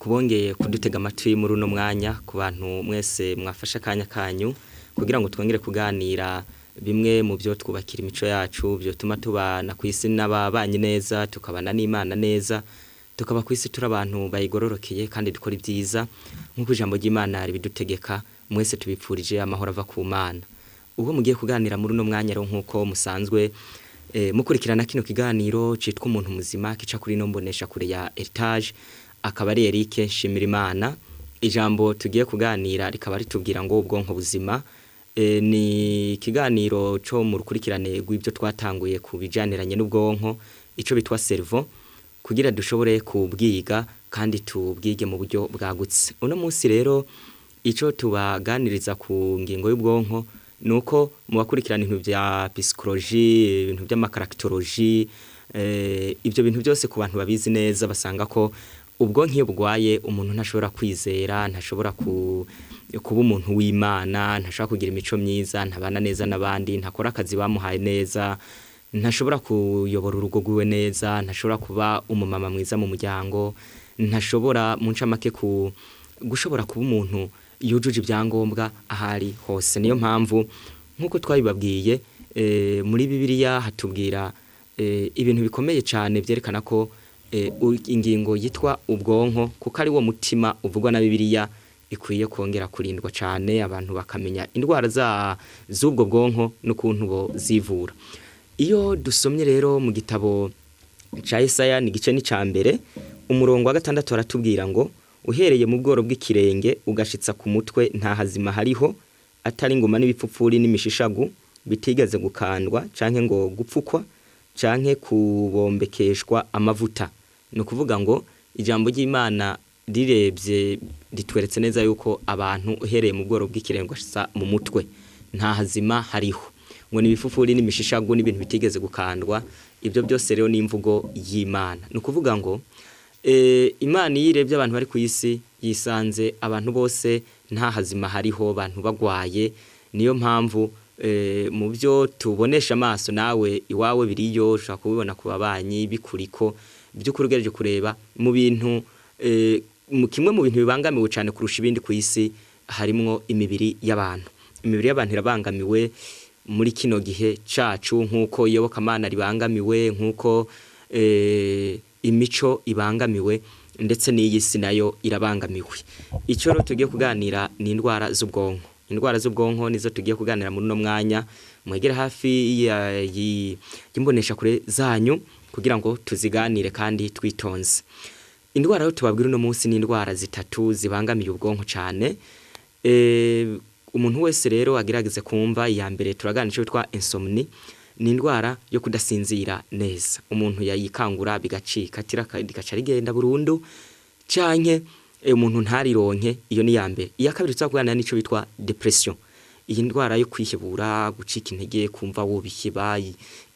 kubongeye kudutega amatwi muri uno mwanya ku bantu mwese mwafasha akanya kanyu kugira ngo twongere kuganira bimwe mu byo twubakira imico yacu byo tuma tubana ku isi n'ababanye neza tukabana n'Imana neza tukaba ku isi turi abantu bayigororokeye kandi dukora ibyiza nk'uko ijambo ry'Imana ribidutegeka mwese tubipfurije amahoro ava ku Mana. Ubwo mugiye kuganira muri uno mwanya rero nk'uko musanzwe mukurikirana kino kiganiro citwa umuntu muzima kica kuri no mbonesha kure ya Heritage akaba ari Eric Nshimirimana. Ijambo tugiye kuganira rikaba ritubwira ngo ubwonko buzima ni kiganiro cyo mu rukurikirane rw'ibyo twatanguye kubijaniranye n'ubwonko ico bitwa cerveau kugira dushobore kubwiga kandi tubwige mu buryo bwagutse. Uno munsi rero ico tubaganiriza ku ngingo y'ubwonko nuko mu bakurikirana ibintu bya psychologie ibintu by'amakarakterologie ibyo bintu byose ku bantu babizi neza basanga ko ubwonko iyo bugwaye umuntu ntashobora kwizera ntashobora kuba umuntu w'Imana ntashobora kugira imico myiza ntabana neza n'abandi ntakora akazi bamuhaye neza ntashobora kuyobora urugo rwiwe neza ntashobora kuba umumama mwiza mu muryango ntashobora mu ncamake gushobora kuba umuntu yujuje ibyangombwa ahari hose. Niyo mpamvu nkuko twabibabwiye muri Bibiliya hatubwira ibintu bikomeye cyane byerekana ko ingingo yitwa ubwonko kuko ari wo mutima uvugwa na Bibiliya ikwiye kongera kurindwa cyane abantu bakamenya indwara z'ubwo bwonko n'ukuntu bo zivura. Iyo dusomye rero mu gitabo ca Yesaya ni gice ni ca mbere umurongo wa 6 aratubwira ngo uhereye mu bworo bw'ikirenge ugashitsa ku mutwe nta hazima hariho atari ingoma n'ibipfupfuri n'imishishagu bitigeze gukandwa canke ngo gupfukwa canke kubombekeshwa amavuta. No kuvuga ngo ijambo ry'Imana rirebye ritweretse neza yuko abantu uhereye mu bworo bw'ikirenge ugashitsa mu mutwe nta hazima hariho ngo n'ibipfupfuri n'imishishagu n'ibintu bitigeze gukandwa. Ibyo byose rero ni imvugo y'Imana. No kuvuga ngo Imana yirebye abantu bari ku isi yisanze abantu bose nta hazima hariho abantu bagwaye. Niyo mpamvu mu byo tubonesha amaso nawe iwawe biriyo ushaka kubibona ku babanyi bikuriko by'ukurugereje kureba mu bintu kimwe mu bintu bibangamiwe cyane kurusha ibindi ku isi harimwo imibiri y'abantu. Imibiri y'abantu irabangamiwe muri kino gihe cacu nk'uko iyobokamana ribangamiwe nk'uko imico ibangamiwe ndetse n'iyi si nayo irabangamiwe. Icyo rero tugiye kuganira ni indwara z'ubwonko. Indwara z'ubwonko nizo tugiye kuganira muri no mwanya mwegera hafi y'imbonesha kure zanyu kugira ngo tuziganire kandi twitonze. Indwara yo tubabwira no munsi ni indwara zitatu zibangamiye ubwonko cyane. Umuntu wese rero agerageze kumva iya mbere turaganira cyo bitwa insomnie ni indwara yo kudasinzira neza. Umuntu yayikangura bigacika gaca rigenda burundu canke umuntu ntarironke. Iyo ni ya mbere. Iya kabiri tuzakugana nico bitwa depression. Iyi ndwara yo kwihebura gucika intege kumva wobihiba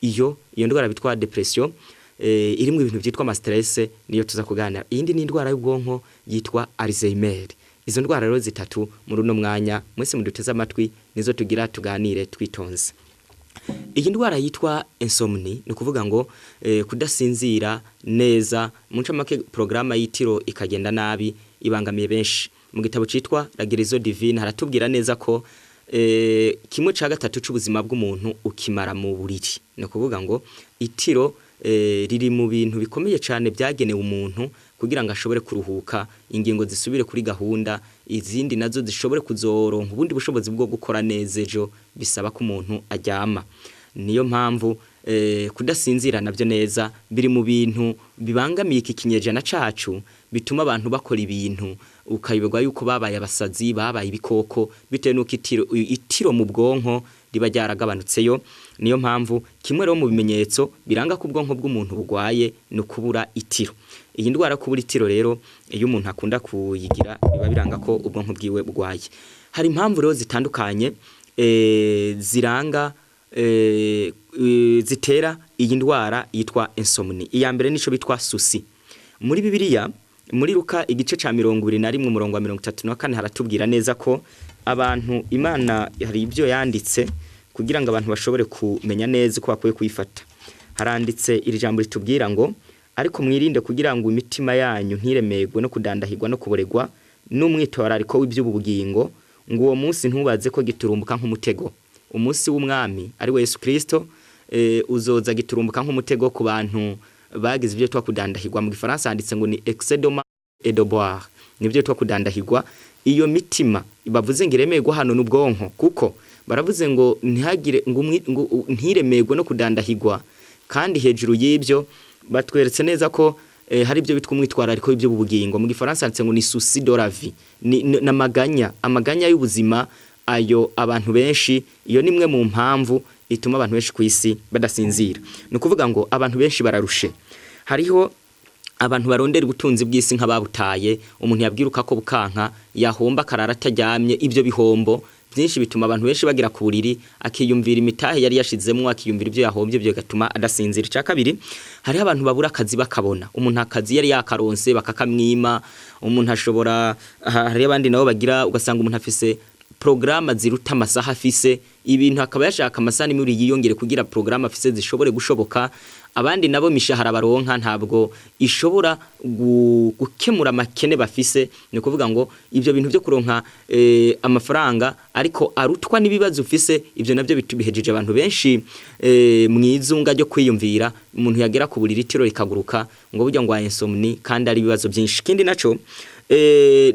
iyo ndwara bitwa depression irimo ibintu byitwa ama stress niyo tuzakugana. Iyindi ni indwara y'ubwonko yitwa Alzheimer. Izo ndwara rero zitatu muri uno mwanya mwese muduteza amatwi nizo tugira tuganire twitonze. Iyi ndwara yitwa insomnie ni kuvuga ngo kudasinzira neza mu ncamake programa y'itiro ikagenda nabi ibangamiye benshi. Mu gitabo citwa La Guérison Divine haratubwira neza ko kimwe ca gatatu c'ubuzima bw'umuntu ukimara mu buriri. Ni kuvuga ngo itiro riri mu bintu bikomeye cyane byagenewe umuntu kugira ngo ashobore kuruhuka ingingo zisubire kuri gahunda izindi nazo zishobore kuzoronka ubundi bushobozi bwo gukora neza ejo bisaba ko umuntu aryama. Niyo mpamvu kudasinzira navyo neza biri mu bintu bibangamiye iki kinyejana cacu bituma abantu bakora ibintu ukayiberwa yuko babaye abasazi babaye ibikoko bitewe nuko itiro mu bwonko riba ryaragabanutseyo. Niyo mpamvu kimwe rero mu bimenyetso biranga ko ubwonko bw'umuntu bugwaye no kubura itiro. Iyi ndwara kubura itiro rero iyo umuntu akunda kuyigira biba biranga ko ubwonko bwiwe bugwaye. Hari impamvu rero zitandukanye ziranga zitera iyi ndwara yitwa insomnie. Iya mbere nico bitwa souci. Muri Bibiliya muri Luka igice ca 21 umurongo wa 34 haratubwira neza ko abantu Imana hari ibyo yanditse kugira ngo abantu bashobore kumenya neza ko bakwiye kuyifata. Haranditse iri jambo ritubwira ngo ariko mwirinde kugira ngo imitima yanyu ntiremegwe no kudandahirwa no kuboregwa n'umwitwarariko w'iby'ubugingo, ngo uwo munsi ntubaze ko giturumbuka nk'umutego. Umunsi w'umwami ari we Yesu Kristo uzoza giturumbuka nk'umutego ku bantu bagize ibyo twakudandahirwa. Mu Gifaransa handitse ngo ni excedement et devoir, nibyo twakudandahirwa. Iyo mitima bavuze ngo iremegwa hano n'ubwonko, kuko baravuze ngo ntihagire ngo ntiremegwe no kudandahirwa, kandi hejuru y'ibyo batweretse neza ko hari ibyo bitwa umwitwarariko w'ibyo bugingo. Mu Gifaransa handitse ngo ni souci de la vie, amaganya y'ubuzima. Ayo abantu benshi, iyo nimwe mu mpamvu ituma abantu benshi ku isi badasinzira. Ni ukuvuga ngo abantu benshi bararushe. Hariho abantu barondera ubutunzi bw'isi nk'ababutaye, umuntu yabwiruka ko bukanka, yahomba karara atajyamye. Ibyo bihombo byinshi bituma abantu benshi bagira ku buriri, akiyumvira imitahe yari yashizemo, akiyumvira ibyo yahombye, byo gatuma adasinzira. Cya kabiri, hariho abantu babura akazi bakabona, umuntu akazi yari yakaronse bakakamwima. Umuntu ashobora, hari abandi nabo bagira ugasanga umuntu afise programa ziruta amasaha afise, ibintu akaba yashaka amasaha muri yiyongere kugira programa afise zishobore gushoboka. Abandi nabo mishahara baronka ntabwo ishobora gukemura makene bafise. Ni kuvuga ngo ibyo bintu byo kuronka amafaranga ariko arutwa n'ibibazo ufise, ibyo nabyo bitubihejeje abantu benshi mwizunga ryo kwiyumvira. Umuntu yagera ku buriri tiro rikaguruka ngo burya ngo insomni, kandi ari ibibazo byinshi. Kindi naco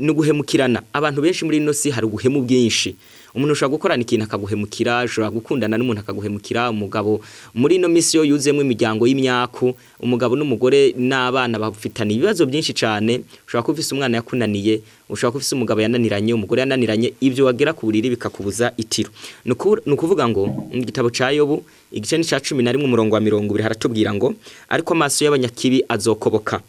nuguhemukirana. Abantu benshi muri ino si hari uguhemu bwinshi. Umuntu ushobora gukorana ikintu akaguhemukira, ushobora gukundana n'umuntu akaguhemukira. Umugabo muri ino misi yo yuzemo imiryango y'imyaku, umugabo n'umugore n'abana bafitanye ibibazo byinshi cyane. Ushobora kuba ufise umwana yakunaniye, ushobora kuba ufise umugabo yananiranye, umugore yananiranye, ibyo wagera ku buriri bikakubuza itiro. Nukuvuga ngo mu gitabo ca Yobu igice ni ca 11 umurongo wa 20 haratubwira ngo ariko amaso y'abanyakibi azokoboka,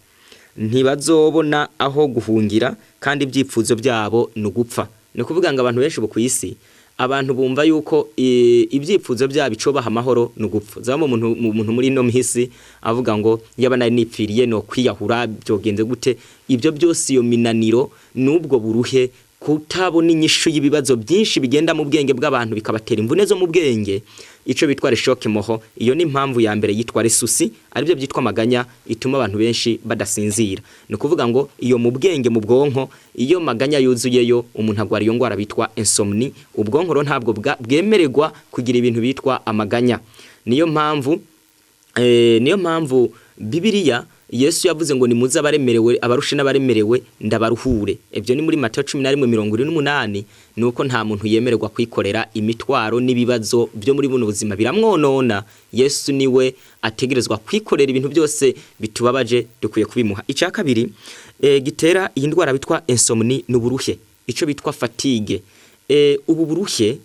ntibazobona aho guhungira, kandi ibyipfuzo byabo nugupfa. Ni kuvuga ngo abantu benshi bo ku isi, abantu bumva yuko ibyipfuzo byabo icobaha amahoro nugupfa. Zamo umuntu muri no mihisi avuga ngo yaba nari nipfiriye no kwiyahura, byogenze gute. Ibyo byose iyo minaniro nubwo buruhe, kutabona inyishu y'ibibazo byinshi bigenda mu bwenge bw'abantu bikabatera imvune zo mu bwenge, ico bitwa shock moho. Iyo ni impamvu ya mbere yitwa souci, ari byo byitwa maganya, ituma abantu benshi badasinzira. Ni kuvuga ngo iyo mu bwenge mu bwonko, iyo maganya yuzuyeyo, umuntu agwara iyo ngwara bitwa insomni. Ubwonko ro ntabwo bwemererwa kugira ibintu bitwa amaganya. Niyo mpamvu Bibiliya Yesu yavuze ngo nimuze abaremerewe, abarushe n'abaremerewe ndabaruhure. Ibyo ni muri Matayo 11:28. Nuko nta muntu yemererwa kwikorera imitwaro n'ibibazo byo muri buno buzima biramwonona. Yesu niwe ategerezwa kwikorera ibintu byose bitubabaje, dukwiye kubimuha. Icya kabiri gitera iyi ndwara bitwa insomni n'uburuhe, ico bitwa fatigue. Ubu buruhe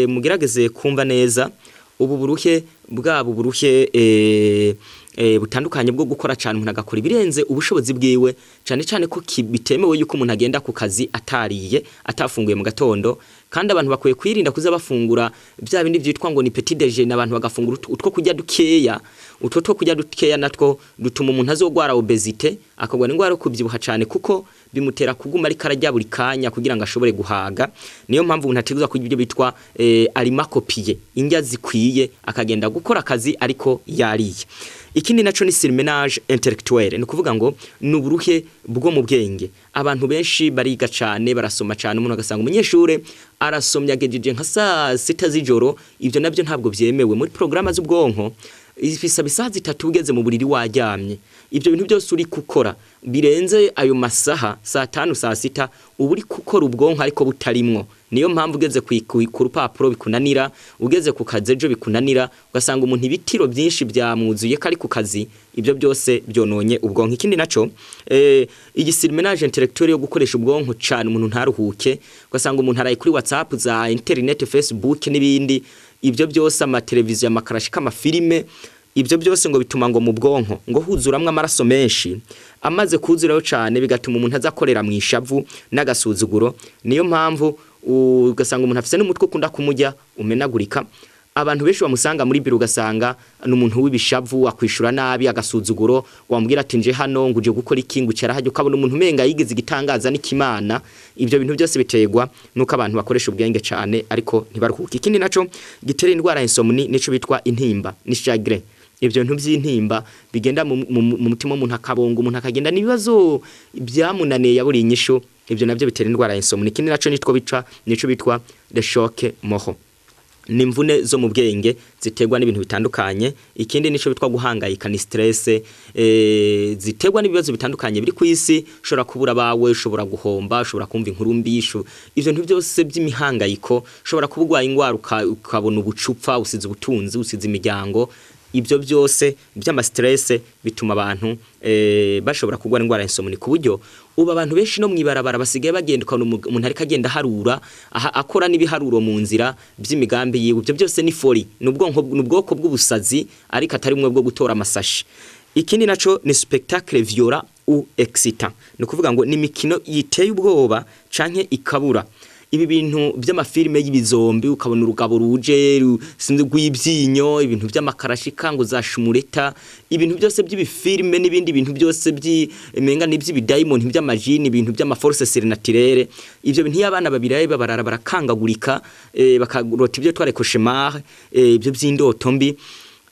mugerageze kumva neza, ubu buruhe bwabo buruhe butandukanye bwo gukora cyane, umuntu agakora ibirenze ubushobozi bwiwe, cyane cyane ko bitemewe yuko umuntu agenda ku kazi atariye, atafunguye mu gatondo. Kandi abantu bakwiye kwirinda kuza bafungura bya bindi byitwa ngo ni petit déjeuner. Abantu bagafungura utwo kujya dukeya, utwo two kujya dukeya natwo dutuma umuntu azogwara obesite, akagwa n'ingwara yo kubyibuha cyane, kuko bimutera kuguma ari karajya buri kanya kugira ngo ashobore guhaga. Niyo mpamvu umuntu ategerezwa kugira ibyo bitwa alimakopiye, indya zikwiye, akagenda gukora akazi ariko yariye. Ikindi naco ni surmenage intellectuel, ni kuvuga ngo nuburuhe bwo mu bwenge. Abantu benshi bariga cyane, barasoma cyane, umuntu agasanga umunyeshure arasomya gejeje nka saa 6 z'ijoro. Ibyo nabyo ntabwo byemewe muri programa z'ubwonko. Ifisa bisazi 3 ugeze mu buriri waryamye. Ibyo bintu byose uri gukora birenze ayo masaha saa 5 saa 6, uburi gukora ubwonko ariko butarimwo. Niyo mpamvu ugeze ku rupapuro bikunanira, ugeze ku kazi ejo bikunanira, ugasanga umuntu ibitiro byinshi byamwuzuye kari ku kazi. Ibyo byose byononye ubwonko. Ikindi naco igisurmenage intellectuel yo gukoresha ubwonko cyane, umuntu ntaruhuke, ugasanga umuntu araye kuri WhatsApp, za internet, Facebook n'ibindi. Ibyo byose amateleviziyo, amakarashika, amafilime, ibyo byose ngo bituma ngo mu bwonko ngo huzuramwe amaraso menshi, amaze kuzurayo cyane bigatuma umuntu azakorera mu ishavu n'agasuzuguro. Niyo mpamvu ugasanga umuntu afise n'umutwe ukunda kumujya umenagurika. Abantu benshi bamusanga muri biro, ugasanga n'umuntu w'ibishavu, akwishura nabi, agasuzuguro. Wambwira ati nje hano nguje gukora iki, ngucara hajyo, ukabona umuntu umenga yigize igitangaza n'ikimana. Ibyo bintu byose biterwa nuko abantu bakoresha ubwenge cyane ariko ntibaruhuke. Ikindi naco gitera indwara insomni nico bitwa intimba, ni chagrin. ibyo bintu by'intimba bigenda mu mutima w'umuntu akabonga umuntu akagenda n'ibibazo byamunaniye yaburi inyisho ibyo nabyo bitera indwara ya insomnia. Ikindi naco nico bitwa le choc moral, nimvune zo mu bwenge ziterwa n'ibintu bitandukanye. Ikindi nico bitwa guhangayika ni stress ziterwa n'ibibazo bitandukanye biri ku isi, ushobora kubura bawe, ushobora guhomba, ushobora kumva inkuru mbisho, ivyo bintu byose by'imihangayiko, ushobora kubugwa ingwara ukabona ubucupfa, usize ubutunzi, usize imiryango. Ibyo byose by'ama stress bituma abantu bashobora kugwa ingwara ya insomnia, ku buryo uba abantu benshi no mwibarabara basigaye bagenda ukabona umuntu ariko agenda harura akora n'ibiharuro mu nzira by'imigambi yiwe. Ibyo byose ni foli, n'ubwoko bw'ubusazi ariko atari mwe bwo gutora amasashi. Ikindi naco ni spectacle violent ou excitant, no kuvuga ngo ni mikino yiteye ubwoba canke ikabura. Ibi bintu by'amafilme y'ibizombi ukabona urugabo ruje sinzi rw'ibyinyo, ibintu by'amakarashi kango za shumureta, ibintu byose by'ibifilme n'ibindi bintu byose by'imenga n'iby'ibidayimoni by'amajini, ibintu by'amaforce surnaturelle, ivyo bintu y'abana babiraye babarara barakangagurika bakarota ibyo tware cauchemar, ibyo by'indoto mbi.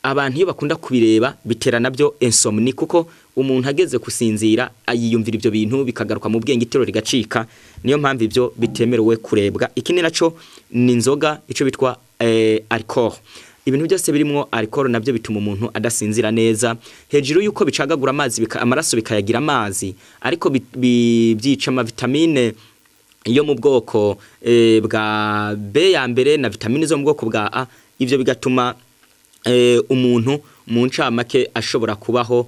Abantu iyo bakunda kubireba bitera nabyo insomnia, kuko umuntu ageze kusinzira ayiyumvira ibyo bintu bikagaruka mu bwenge itero rigacika. Niyo mpamvu ibyo bitemerewe kurebwa. Ikindi naco ni inzoga, ico bitwa alcohol. Ibintu byose birimo alcohol nabyo bituma umuntu adasinzira neza, hejuru yuko bicagagura amazi amaraso bikayagira amazi, ariko byica ama vitamine yo mu bwoko bwa B ya mbere na vitamine zo mu bwoko bwa A. Ivyo bigatuma umuntu mu ncamake ashobora kubaho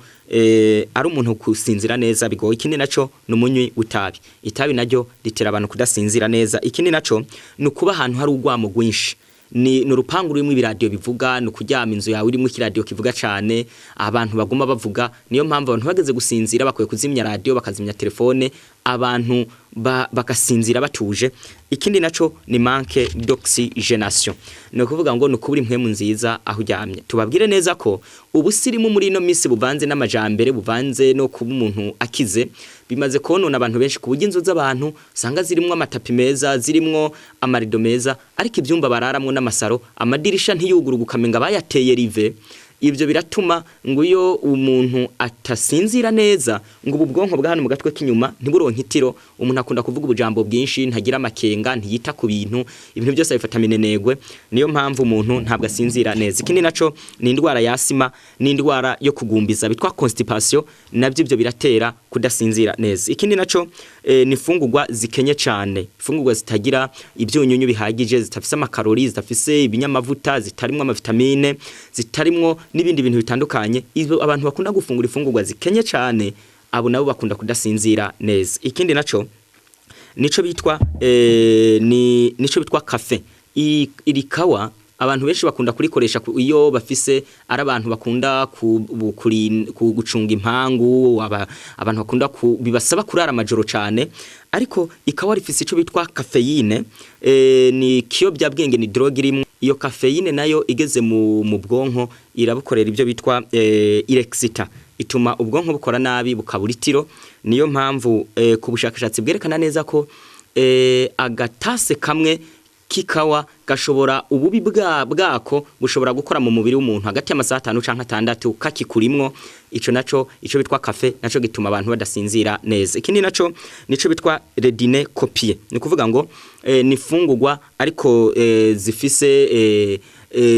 ari umuntu kusinzira neza bigoye. Ikindi naco n'umunywi w'itabi, itabi naryo ritera abantu kudasinzira neza. Ikindi naco nukuba ahantu hari urwamo rwinshi, ni urupangu rurimo ibiradio bivuga, no kuryama inzu yawe irimo ikiradio kivuga cyane, abantu baguma bavuga. Niyo mpamvu abantu bageze gusinzira bakwiye kuzimya radio bakazimya telefone, abantu bakasinzira batuje. Ikindi naco ni manque d'oxygénation, no kuvuga ngo nukubura impwemu nziza aho uryamye. Tubabwire neza ko ubusirimu muri ino misi buvanze n'amajambere, buvanze no kuba umuntu akize, bimaze konona abantu benshi ku buryo inzu z'abantu sanga zirimwo amatapi meza, zirimwo amarido meza, ariko ivyumba bararamwo n'amasaro amadirisha ntiyuguruka ukamenga bayateye rive. Ivyo biratuma ngo iyo umuntu atasinzira neza, ngo ubwonko bwa hano mu gatwe k'inyuma ntiburonke itiro. Umuntu akunda kuvuga ubujambo bwinshi, ntagira amakenga, ntiyita ku bintu, ibintu byose bifata minenegwe. Niyo mpamvu umuntu ntabwo asinzira neza. Ikindi naco ni indwara ya asima, ni indwara yo kugumbiza bitwa constipation, nabyo ibyo biratera kudasinzira neza. Ikindi naco ni fungurwa zikenye cyane, fungurwa zitagira ibyunyunyu bihagije, zitafise amakarori, zitafise ibinyamavuta, zitarimwo amavitamine, zitarimwo n'ibindi bintu bitandukanye. Izo abantu bakunda gufungura ifungurwa zikenye cyane, abo nabo bakunda kudasinzira neza. Ikindi naco nico bitwa nico bitwa cafe. Iri kawa abantu benshi bakunda kurikoresha iyo bafise ari abantu bakunda gucunga impangu, abantu bakunda bibasaba kurara amajoro cyane, ariko ikawa rifise ico bitwa caffeine, ni kiyobya bwenge, ni drogue irimo. Iyo caffeine nayo igeze mu bwonko irabukorera ibyo bitwa irexita, ituma ubwonko bukora nabi bukabura itiro. Niyo mpamvu ku bushakashatsi bwerekana neza ko agatase kamwe kikawa gashobora ububi bwako bushobora gukora mu mubiri w'umuntu hagati y'amasaha 5 canke 6 kakikurimwo. Ico naco ico bitwa cafe naco gituma abantu badasinzira neza. Ikindi naco nico bitwa le dîner copié, ni kuvuga ngo ni fungurwa ariko zifise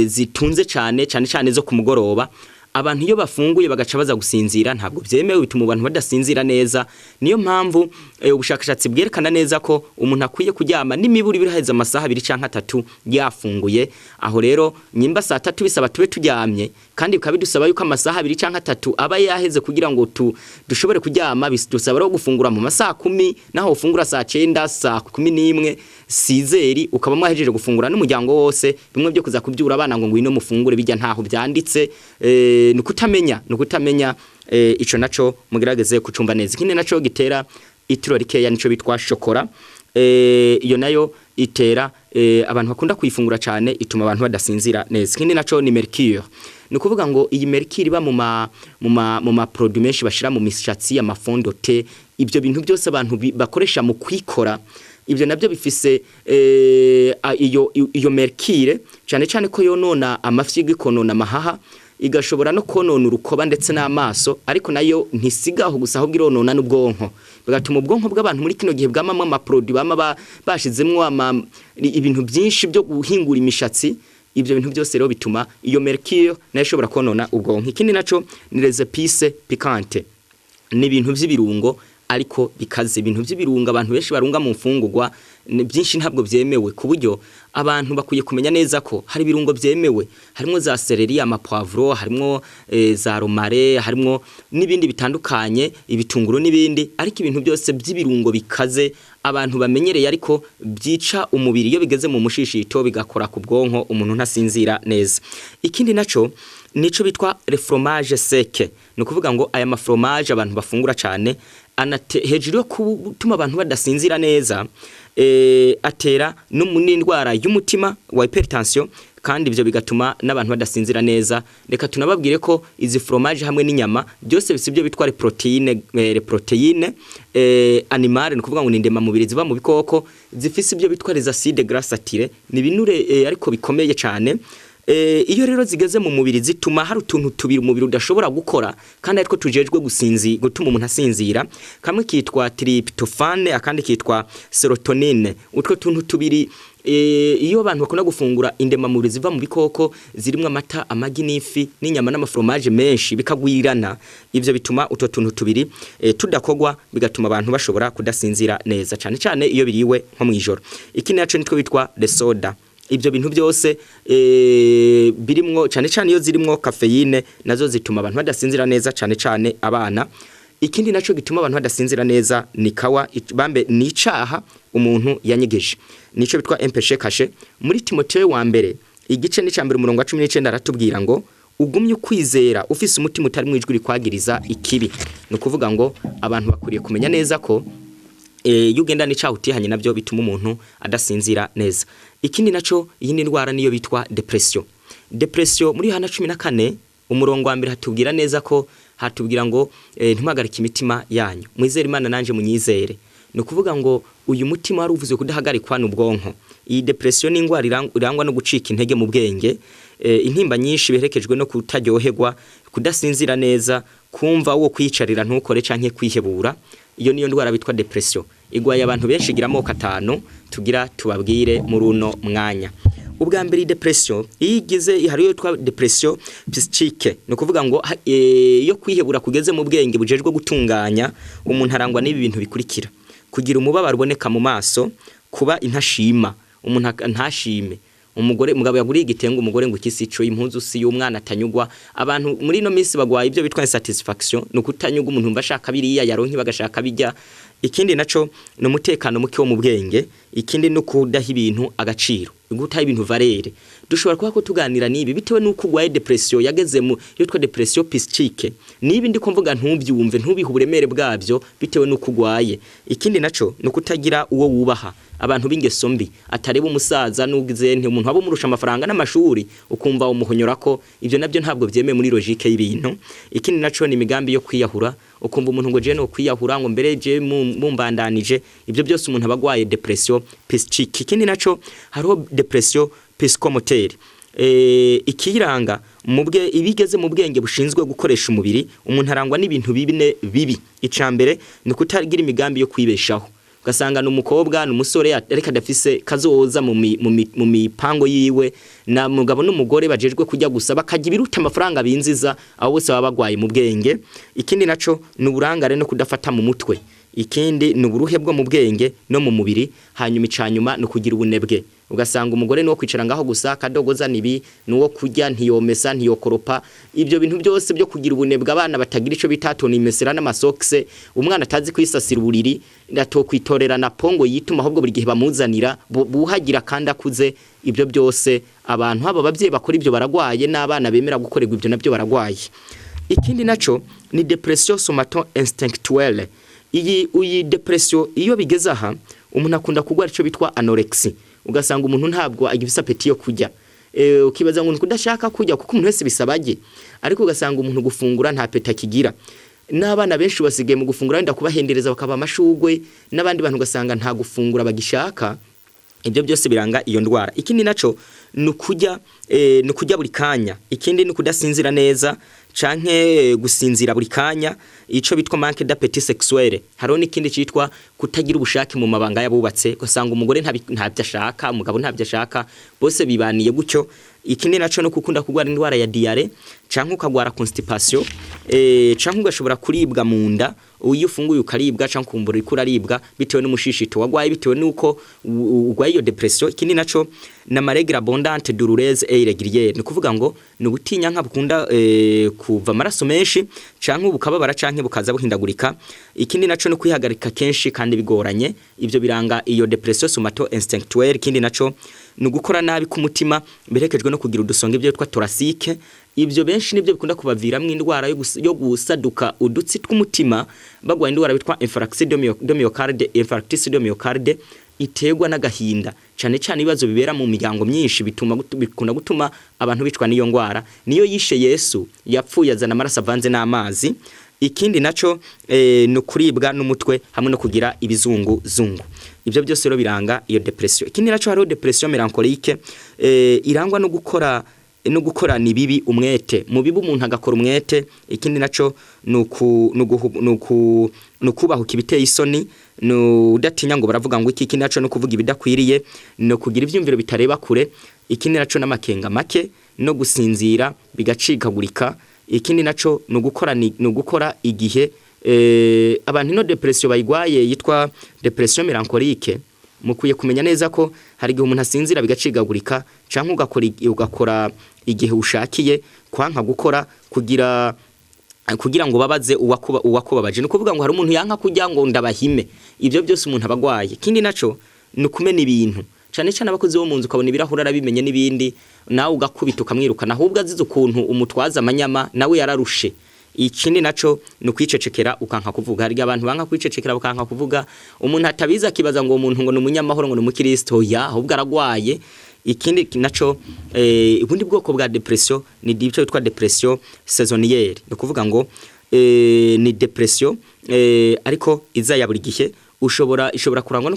zitunze cyane zo kumugoroba. Abantu iyo bafunguye bagaca baza gusinzira ntabwo byemewe, bituma abantu badasinzira neza. Niyo mpamvu ubushakashatsi bwerekana neza ko umuntu akwiye kuryama n'imiburi biraheza amasaha 2 canke 3 yafunguye. Aho rero nyimba saa 3 bisaba tube turyamye, kandi bikabidusaba yuko amasaha 2 canke 3 aba yaheze kugira ngo dushobore kuryama. Bisaba ro gufungura mu masaha 10, naho ufungura saa 9 saa 11 sizeri ukaba mwahejeje gufungura n'umuryango wose. Bimwe byo kuza kubyura abana ngo ngwino mufungure bijya ntaho byanditse, nukutamenya ico naco mugerageze kucumba neza. Ikindi naco gitera itiro rikeya nico bitwa shokora, iyo nayo itera abantu bakunda kuyifungura cyane, ituma abantu badasinzira neza. Ikindi naco ni mercure, ni kuvuga ngo iyi mercure iba mu ma produit menshi bashira mu mishatsi, amafondote, ibyo bintu byose abantu bakoresha mu kwikora, ibyo nabyo bifise iyo mercure cyane ko yonona amafyi gikonona amahaha. igashobora no konona urukoba ndetse n'amaso, ariko nayo ntisigaho gusa ahubwo ironona n'ubwonko, bigatuma ubwonko bw'abantu muri kino gihe bwamamwe amaprodi bama bashizemwo ibintu byinshi byo guhingura imishatsi. Ibyo bintu byose rero bituma iyo mercure nayo ishobora konona ubwonko. Ikindi naco ni les épices piquantes, ni ibintu by'ibirungo ariko bikaze. Ibintu by'ibirunga abantu benshi barunga mu mfungurwa byinshi ntabwo byemewe, ku buryo abantu bakwiye kumenya neza ko hari ibirungo byemewe, harimo za celery, amapoivro, harimo za romare, harimo n'ibindi bitandukanye, ibitunguru n'ibindi, ariko ibintu byose by'ibirungo bikaze abantu bamenyereye ariko byica umubiri iyo bigeze mu mushishito bigakora ku bwonko, umuntu ntasinzira neza. Ikindi naco nico bitwa le fromage sec, no kuvuga ngo aya ma fromage abantu bafungura cyane hejuru yo gutuma abantu badasinzira neza, atera n'indwara y'umutima wa hypertension, kandi ibyo bigatuma n'abantu badasinzira neza. Reka tunababwire ko izi fromage hamwe n'inyama byose bisibyo bitwa proteine animale, no kuvuga ngo ni ndema mubiri ziba mu bikoko, zifise ibyo bitwa les acides gras saturés, ni binure ariko bikomeye cyane. Iyo rero zigeze mu mubiri zituma hari utuntu tubiri umubiri udashobora gukora, kandi ariko tujejwe gutuma umuntu asinzira. Kamwe kitwa tryptophan, akandi kitwa serotonine. Utwo tuntu tubiri iyo abantu bakunda gufungura indema mubiri ziva mu bikoko zirimo amata, amagi n'ifi n'inyama n'amafromaje menshi bikagwirana, ivyo bituma utwo tuntu tubiri tudakogwa, bigatuma abantu bashobora kudasinzira neza, cyane cyane iyo biriwe nko mu ijoro. Ikindi naco nitwo bitwa le soda. Ibyo bintu byose birimwo cyane cyane iyo zirimwo caffeine, nazo zituma abantu badasinzira neza, cyane cyane abana. Ikindi naco gituma abantu badasinzira neza ni kawa, bambe ni icaha umuntu yanyegeje, nico bitwa empêché caché. Muri Timotheo wa mbere igice ni cyambere umurongo wa 19 aratubwira ngo ugumye kwizera ufise umutima utari mwijwi rikwagiriza ikibi. No kuvuga ngo abantu bakuriye kumenya neza ko yugenda nica utihanye nabyo bituma umuntu adasinzira neza. Ikindi naco yindi ndwara niyo bitwa depression. Depression muri Yohana 14 umurongo wa mbere hatubwira neza ko hatubwira ngo ntuhagarike imitima yanyu, mwizere Imana nanje munyizere. No kuvuga ngo uyu mutima wari uvuze kudahagarikwa n'ubwonko. Iyi depression ni indwara irangwa no gucika intege mu bwenge, intimba nyinshi berekejwe no kutaryoherwa, kudasinzira neza, kumva wo kwicarira ntukore canke kwihebura. Iyo niyo ndwara bitwa depression. Igwaye abantu benshi giramo 5 tugira tubabwire muri uno mwanya. Ubwa mbere depression igize hariyo twa depression psychique, no kuvuga ngo iyo kwihebura kugeze mu bwenge bujejwe gutunganya umuntu arangwa n'ibi bintu bikurikira: kugira umubabaro uboneka mu maso, kuba intashima, umuntu ntashime, umugabo yaguriye igitengo umugore ngo ikisico, impunzu si y'umwana atanyugwa. Abantu muri no minsi bagwaye ibyo bitwa insatisfaction, no kutanyugwa, umuntu mbashaka biriya yaronki bagashaka bijya. Ikindi naco no mutekano muke wo mu bwenge. Ikindi no kudaha ibintu agaciro, gutaha ibintu valere. Dushobora kuba ko tuganira nibi bitewe nuko ugwaye depression yageze mu yo twa depression psychique, nibi ndi kumvuga ntubyumve ntubiha uburemere bwabyo bitewe nuko ugwaye. Ikindi naco no kutagira uwo wubaha, abantu b'ingeso mbi, atareba umusaza n'ugize nte umuntu abo murusha amafaranga n'amashuri ukumva umuhonyora ko, ibyo nabyo ntabwo byemeye muri logique y'ibintu. Ikindi naco ni imigambi yo kwiyahura, ukumva umuntu ngo je no kwiyahura ngo mbere je mumbandanije. Ibyo byose umuntu abagwaye depression psychique. Ikindi naco hariho depression psychomoteur, ikiranga mubwe ibigeze mu bwenge bushinzwe gukoresha umubiri, umuntu arangwa n'ibintu bibine bibi. Icambere ni kutagira imigambi yo kwibeshaho, ugasanga n'umukobwa n'umusore areka dafise kazoza mu mipango yiwe, na mugabo n'umugore bajejwe kujya gusa bakajya biruta amafaranga binziza, abo bose baba bagwaye mu bwenge. Ikindi naco n'uburangare no kudafata mu mutwe. Ikindi n'uburuhe bwo mu bwenge no mu mubiri. Hanyuma icanyuma no kugira ubunebwe, ugasanga umugore no kwicara ngaho gusa kadogoza nibi, nuwo kujya ntiyomesa ntiyokoropa. Ibyo bintu byose byo kugira ubunebwe, abana batagira ico bitatona imesera n'amasokse, umwana atazi kwisasira uburiri ndatokwitorera na pongo yituma ahubwo buri gihe bamuzanira buhagira kandi akuze. Ibyo byose abantu aba bavyeyi bakora ibyo baragwaye, n'abana bemera gukorerwa ibyo nabyo baragwaye. Ikindi naco ni depression somato-instinctuelle. Iyi depression iyo bigeze aha umuntu akunda kugwara ico bitwa anorexie, ugasanga umuntu ntabwo agifisa apeti yo kujya. Ukibaza ngo kudashaka kujya kuko umuntu wese bisabaje, ariko ugasanga umuntu gufungura nta apeti akigira. N'abana benshi basigaye mu gufungura wenda kubahendereza bakaba amashugwe, n'abandi bantu ugasanga nta gufungura bagishaka ibyo byose biranga iyo ndwara. Ikindi naco nukujya buri kanya, ikindi nukudasinzira neza canke gusinzira buri kanya, ico bitwa manque d'appétit sexuel. Hariho n'ikindi citwa kutagira ubushake mu mabanga yabubatse, gusanga umugore ntabyo ashaka, umugabo ntabyo ashaka, bose bibaniye gutyo. Ikindi naco no kukunda kugwara indwara ya diarrhée canke ukagwara constipation, canke ugashobora kuribwa mu nda, iyo ufunguye ukaribwa canke kumbura ikuraribwa bitewe n'umushishito wagwaye, bitewe nuko ugwaye iyo depression. Ikindi naco na maladie abondante douloureuse et irrégulière, ni kuvuga ngo ni ubutinya nka bukunda kuva amaraso menshi canke bukababara canke bukaza buhindagurika. Ikindi naco no kwihagarika kenshi kandi bigoranye, ivyo biranga iyo depression somato instinctuelle. Ikindi naco ni gukora nabi ku mutima berekejwe no kugira udusonga ibyo twitwa thoracique. Ibyo benshi nibyo bikunda kubaviramwe indwara yo gusaduka udutsi tw'umutima, bagwa indwara bitwa infarctus de myocarde, itegwa n'agahinda cyane cyane ibibazo bibera mu miryango myinshi bikunda gutuma abantu bicwa n'iyo ndwara. Niyo yishe Yesu, yapfuye azana amaraso avanze n'amazi. Ikindi naco no kuribwa n'umutwe hamwe no kugira ibizungu zungu. Ibyo byose rero biranga iyo depression. Ikindi naco hariho depression melancholique, irangwa no gukora ni bibi umwete mu bibi umuntu agakora umwete. Ikindi naco nukubahuka ibiteye isoni, no udatinya ngo baravuga ngo iki naco no kuvuga ibidakwiriye, no kugira ivyumviro bitareba kure. Ikindi naco n'amakenga make no gusinzira bigacikagurika. Ikindi naco no gukora igihe abantu no depression bayigwaye yitwa depression melancholique. Mukuye kumenya neza ko hari igihe umuntu asinzira bigacigagurika canke ugakora igihe ushakiye kwanka gukora kugira ngo babaze uwakubabaje. No kuvuga ngo hari umuntu yanka kujya ngo ndabahime. Ibyo byose umuntu abagwaye. Kindi naco nukumena ibintu cyane cyane abakozi bo munzu ukabona ibirahura arabimenye n'ibindi, nawe ugakubita ukamwirukana, ahubwo azize ukuntu umutwaza amanyama nawe yararushe. Ikindi naco nukwicecekera ukanka kuvuga. Hari abantu banka kwicecekera ukanka kuvuga, umuntu atabiza kibaza ngo umuntu ngo n'umunyamahoro ngo n'umukristo, ya ahubwo aragwaye. Ikindi naco ubundi bwoko bwa depression ni ibyo bitwa depression saisonnière, no kuvuga ngo ni depression ariko iza ya buri gihe. Ishobora kurangwa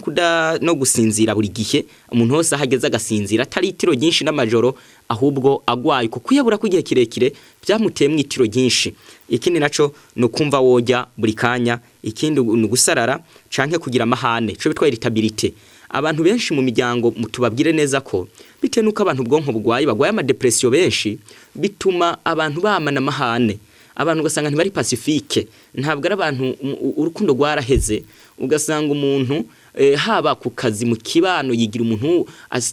no gusinzira buri gihe, umuntu wose ahageze agasinzira atari itiro ryinshi n'amajoro, ahubwo agwaye ko kuyabura kugihe kirekire byamuteye mu itiro ryinshi. Ikindi naco no kumva wojya buri kanya. Ikindi no gusarara canke kugira amahane, cyo bitwa irritabilité. Abantu benshi mu miryango mutubabwire neza ko bitewe nuko abantu bwonko bugwaye ama depression benshi, bituma abantu bamana amahane. Abantu ugasanga ntibari pacifique, ntabwo ari abantu urukundo rwaraheze. Ugasanga umuntu haba ku kazi mu kibano yigira umuntu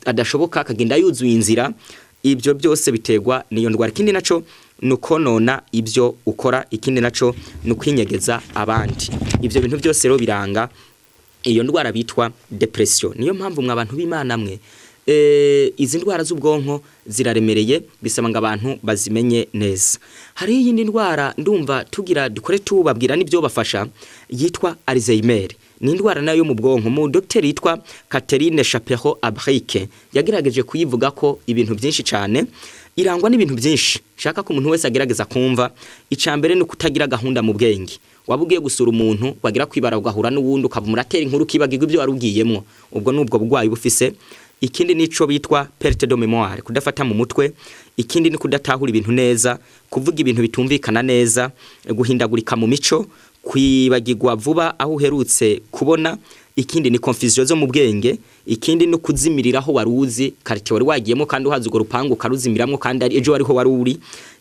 adashoboka akagenda yuzuye inzira. Ibyo byose bitegwa niyo ndwara. Ikindi naco nukonona ibyo ukora. Ikindi naco nukwinyegeza abandi. Ibyo bintu byose rero biranga iyo ndwara bitwa depression. Niyo mpamvu mwa abantu b'Imana mwe izi ndwara z'ubwonko ziraremereye, bisaba ngo abantu bazimenye neza. Hari iyindi ndwara ndumva dukore tubabwira n'ibyo bafasha yitwa Alzheimer. Ni indwara nayo mu bwonko. Mu Dr. yitwa Catherine Chaperon-Abrique yagerageje kuyivuga ko ibintu byinshi cyane, irangwa n'ibintu byinshi. Shaka ko umuntu wese agerageza kumva. Icambere no kutagira gahunda mu bwenge. Wabugiye gusura umuntu wagira kwibara ugahura n'uwundi ukavumuratera inkuru kibagirwa ibyo warugiyemo, ubwo nubwo bugwayi bufise. Ikindi nico bitwa perte de mémoire, kudafata mu mutwe. Ikindi ni kudatahura ibintu neza, kuvuga ibintu bitumvikana neza, guhindagurika mu mico, kwibagirwa vuba aho uherutse kubona. Ikindi ni confusion zo mu bwenge. Ikindi no kuzimiriraho waruzi karite wari wagiyemo kandi uhaza ugo rupangu karuzimiramwo kandi ari ejo wariho waruri.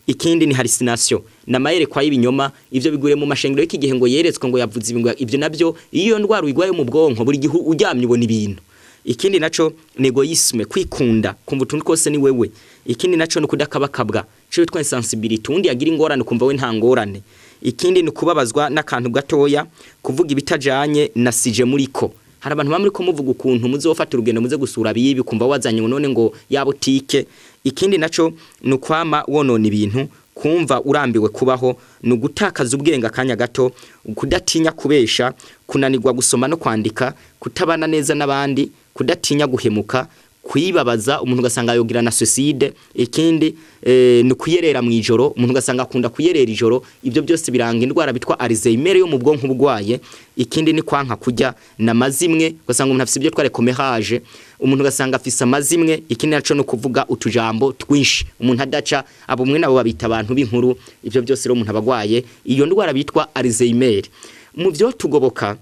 Ikindi ni hallucination na mayere kwa ibinyoma. Ivyo bigure mu mashengero y'iki gihe ngo yeretswe ngo yavuze ibintu. Ivyo nabyo iyo ndwara uyigwaye mu bwonko buri gihe uryamye ubona ibintu. Ikindi naco ni egoisme, kwikunda, kumva utuntu kose ni wewe. Ikindi naco no kudakabakabwa, cyo bitwa insensibility, undi yagira ingorane kumva we nta ngorane. Ikindi ni kubabazwa n'akantu gatoya, kuvuga ibitajanye na sije muriko. Hari abantu bamuri ko muvuga ukuntu muzofata urugendo muze gusura bibi kumva wazanye ngo none ngo ya butike. Ikindi naco no kwama wonona ibintu, kumva urambiwe kubaho, no gutakaza ubwenge akanya gato, kudatinya kubesha, kunanirwa gusoma no kwandika, kutabana neza n'abandi, kudatinya guhemuka, kwibabaza, umuntu ugasanga yogira na suicide. Ikindi ni kuyerera mu ijoro, umuntu ugasanga akunda kuyerera ijoro. Ibyo byose biranga indwara bitwa Alzheimer yo mu bwonko bugwaye. Ikindi ni kwanka kujya na mazimwe, ugasanga umuntu afise ibyo tware komehaje, umuntu ugasanga afise amazimwe. Ikindi naco no kuvuga utujambo twinshi, umuntu adaca, abo mwe nabo babita abantu b'inkuru. Ibyo byose rero umuntu abagwaye iyo ndwara bitwa Alzheimer. Mu byo tugoboka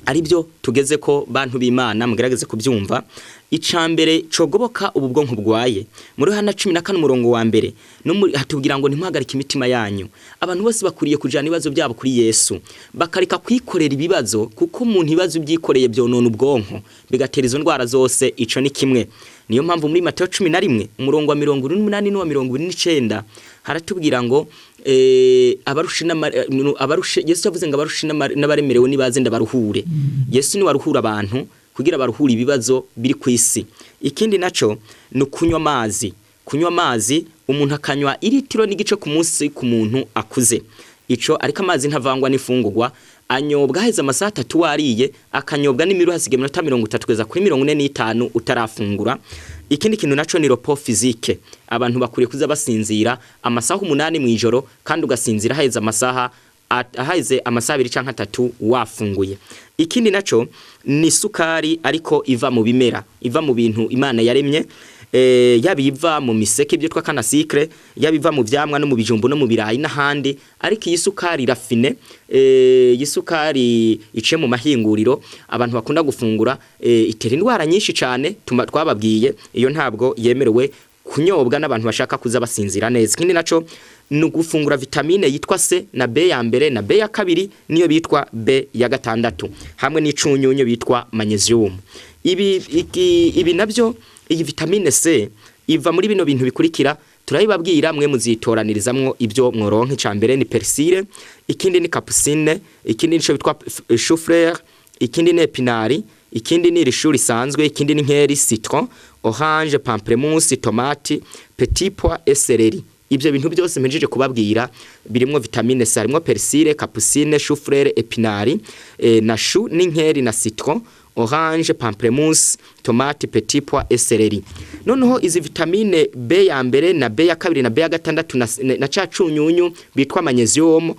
ari byo tugeze ko bantu b'Imana mugerageze kubyumva. Icambere cogoboka ubu bwonko bwaye muri Yohana 14 umurongo wa mbere hatubwira ngo ntimuhagarike imitima yanyu. Abantu bose bakuriye kujana ibibazo byabo kuri Yesu, bakarika kwikorera ibibazo, kuko umuntu ibibazo byikoreye byonona ubwonko bigatera izo ndwara zose. Ico ni kimwe. Niyo mpamvu muri Mateo 11 umurongo wa 28 n'uwa 29 haratubwira ngo abarushe Yesu yavuze ngo abarushe n'abaremerewe nibaze ndabaruhure. Yesu ni waruhura abantu kugira baruhura ibibazo biri ku isi. Ikindi naco no kunywa amazi. Kunywa amazi, umuntu akanywa litiro n'igice ku munsi ku muntu akuze. Ico ariko amazi ntavangwa n'ifungurwa, anyobwa heza amasaha 3 wariye, akanyobwa n'imiru hasige 30 kugeza kuri 45 utarafungura. Ikindi kintu naco ni repos physique. Abantu bakuriye kuza basinzira amasaha 8 mu ijoro, kandi ugasinzira heza amasaha ahaize amasaha 2 canke 3 wafunguye. Ikindi naco ni sukari ariko iva mu bimera, iva mu bintu Imana yaremye. Yabiva mu miseke ibyo twakana sucre, yabiva mu vyamwa no mu bijumbu no mu birayi n'ahandi. Ariko iyi sukari rafine, yisukari ice mu mahinguriro abantu bakunda gufungura, itera indwara nyinshi cyane. Twababwiye iyo ntabwo yemerewe kunyobwa n'abantu bashaka kuza basinzira neza. Ikindi naco no gufungura vitamine yitwa C na B ya mbere na B ya kabiri niyo bitwa B ya gatandatu, hamwe n'icunyunyu bitwa magnesium. Ibi nabyo, iyi vitamine C iva muri bino bintu bikurikira. Turabibabwira mwe muzitoranirizaamwo ibyo mworonke. Cambere ni persile, ikindi ni capucine, ikindi nico bitwa chou fleur, ikindi ni epinari, ikindi ni rishu risanzwe, ikindi ni nkeri, citron, orange, pamplemousse, tomate, petit pois et céleri. Ibyo bintu byose mpejeje kubabwira birimo vitamine C, harimo persile, capucine, chou fleur, epinari, na chou n'inkeri na citron, orange, pamplemousse, tomate, petit pois et céleri. Noneho izi vitamine B ya mbere na B ya kabiri na B ya gatandatu na cacunyunyu bitwa magnesium,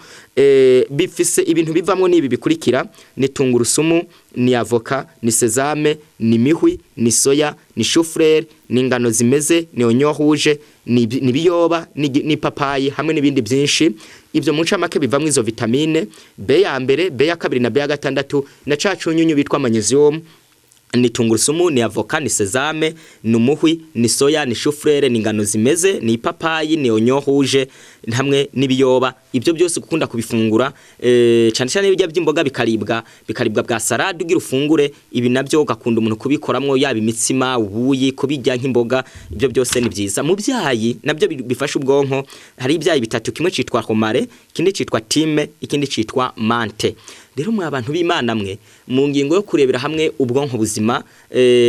bifise ibintu bivamwo nibi bikurikira: ni tungurusumu, ni avoka, ni sesame, ni mihwi, ni soya, ni chou fleur, ni ngano zimeze, ni oignon rouge, ni biyoba, ni papayi, hamwe n'ibindi byinshi. Ibyo mu ncamake bivamwo izo vitamine B ya mbere, B ya kabiri na B ya gatandatu na cacunyunyu bitwa magnesium. Ni tungurusumu, ni avoka, ni sesame, ni umuhwi, ni soya, ni chou fleur, ni ngano zimeze, ni papayi, ni oignon rouge, hamwe n'ibiyoba. Ibyo byose gukunda kubifungura, cyane cyane ibijya by'imboga bikaribwa bwa salade ugira ufungure. Ibi nabyo gakunda umuntu kubikoramwo yaba imitsima, ubuyi, kubijya nk'imboga. Ibyo byose ni byiza. Mu byayi nabyo bifasha ubwonko. Hari ibyayi bitatu, kimwe citwa romare, ikindi citwa time, ikindi citwa mante. Rero mwa abantu b'Imana mwe mu ngingo yo kurebera hamwe ubwonko buzima,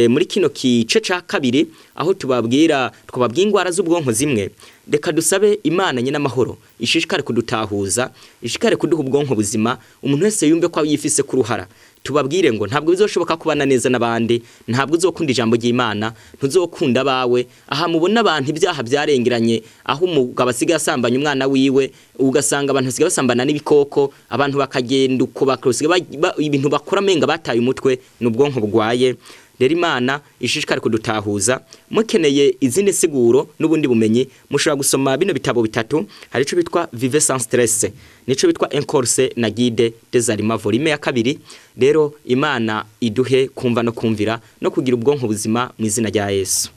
muri kino kice ca kabiri aho twababwira ingwara z'ubwonko zimwe, reka dusabe Imana nyina amahoro ishishikare kudutahuza, ishikare kuduha ubwonko buzima, umuntu wese yumve ko yifise ku ruhara. Tubabwire ngo ntabwo bizoshoboka kubana neza n'abandi, ntabwo uzokunda ijambo ry'Imana, ntuzokunda bawe. Aha mubona abantu ibyaha byarengeranye, aho umugabo asigaye asambanya umwana wiwe, ugasanga abantu basigaye basambana n'ibikoko, abantu bakagenda uko bakosiga ibintu bakora menga bataye umutwe n'ubwonko bugwaye. Rero Imana ishishikare kudutahuza. Mukeneye izindi siguro n'ubundi bumenyi, mushobora gusoma bino bitabo bitatu. Hari ico bitwa Vivre sans stress, nico bitwa Un cours na guide des aliments volume ya kabiri. Rero Imana iduhe kumva no kumvira no kugira ubwonko buzima mu izina rya Yesu.